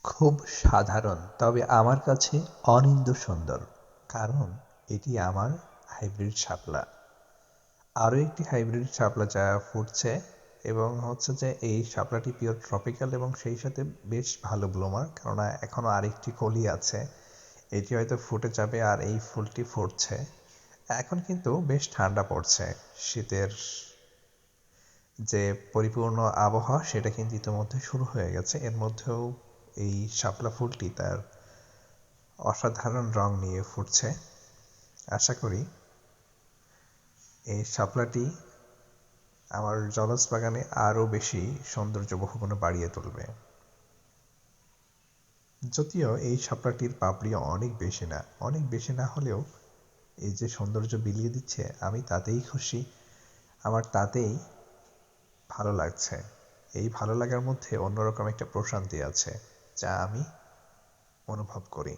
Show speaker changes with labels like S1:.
S1: খুব সাধারণ, তবে আমার কাছে অনিন্দ্য সুন্দর। কারণ এটি আমার হাইব্রিড শাপলা। আরও একটি হাইব্রিড শাপলা যা ফুটছে, এবং হচ্ছে যে এই শাপলাটি পিওর ট্রপিক্যাল এবং সেই সাথে বেশ ভালো ব্লুমার, কেননা এখনও আরেকটি কলি আছে। এটি হয়তো ফুটে যাবে আর এই ফুলটি ফুটছে। এখন কিন্তু বেশ ঠান্ডা পড়ছে। শীতের যে পরিপূর্ণ আবহাওয়া সেটা কিন্তু ইতিমধ্যে শুরু হয়ে গেছে। এর মধ্যেও এই শাপলা ফুলটি তার অসাধারণ রং নিয়ে ফুটছে। আশা করি এই শাপলাটি আমার জলজ বাগানে আরও বেশি সৌন্দর্য বহুগুণে বাড়িয়ে তুলবে। যদিও এই শাপলাটির পাপড়ি অনেক বেশি না হলেও এই যে সৌন্দর্য বিলিয়ে দিচ্ছে, আমি তাতেই খুশি। আমার তাতেই ভালো লাগছে। এই ভালো লাগার মধ্যে অন্যরকম একটা প্রশান্তি আছে, যা আমি অনুভব করি।